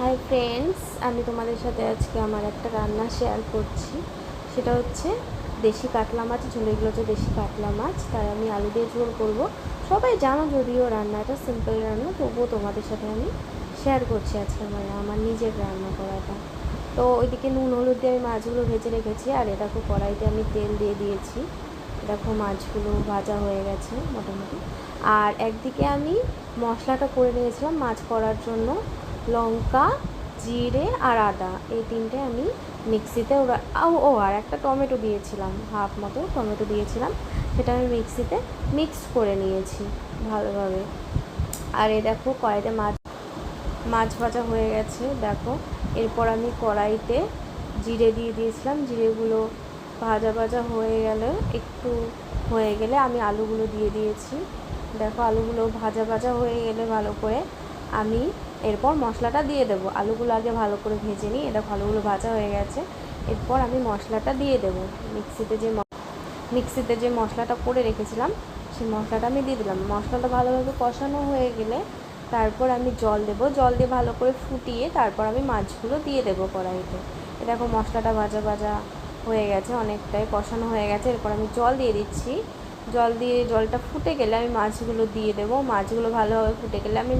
Hi friends, আমি তোমাদের সাথে আজকে আমার একটা রান্না শেয়ার করছি। সেটা হচ্ছে দেশি কাতলা মাছ ঝোল। এগুলো হচ্ছে দেশি কাতলা মাছ, তাই আমি আলু দিয়ে ঝোল করব। সবাই জানো যদিও রান্নাটা সিম্পল রান্না, তবুও তোমাদের সাথে আমি শেয়ার করছি আজকে আমার নিজের রান্না করাটা। তো ওইদিকে নুন হলুদ দিয়ে আমি মাছগুলো ভেজে রেখেছি, আর এটা দেখো কড়াইতে আমি তেল দিয়ে দিয়েছি। দেখো মাছগুলো ভাজা হয়ে গেছে মোটামুটি। আর একদিকে আমি মশলাটা করে নিয়েছিলাম মাছ করার জন্য। লঙ্কা, জিরে আর আদা, এই তিনটে আমি মিক্সিতে আর একটা টমেটো দিয়েছিলাম, হাফ মতো টমেটো দিয়েছিলাম, সেটা আমি মিক্সিতে মিক্স করে নিয়েছি ভালোভাবে। আর এই দেখো কড়াইতে মাছ ভাজা হয়ে গেছে দেখো। এরপর আমি কড়াইতে জিরে দিয়ে দিয়েছিলাম। জিরেগুলো ভাজা ভাজা হয়ে গেলে আমি আলুগুলো দিয়ে দিয়েছি। দেখো আলুগুলো ভাজা ভাজা হয়ে গেলে ভালো করে আমি এরপর মশলাটা দিয়ে দেবো। আলুগুলো আগে ভালো করে ভেজে নিই। এটা আলুগুলো ভাজা হয়ে গেছে, এরপর আমি মশলাটা দিয়ে দেবো। মিক্সিতে যে মশলাটা করে রেখেছিলাম সেই মশলাটা আমি দিয়ে দিলাম। মশলাটা ভালোভাবে কষানো হয়ে গেলে তারপর আমি জল দেবো। জল দিয়ে ভালো করে ফুটিয়ে তারপর আমি মাছগুলো দিয়ে দেবো কড়াইতে। দেখো মশলাটা ভাজা ভাজা হয়ে গেছে, অনেকটাই কষানো হয়ে গেছে। এরপর আমি জল দিয়ে দিচ্ছি। জলটা ফুটে গেলে আমি মাছগুলো দিয়ে দেবো। মাছগুলো ভালোভাবে ফুটে গেলে আমি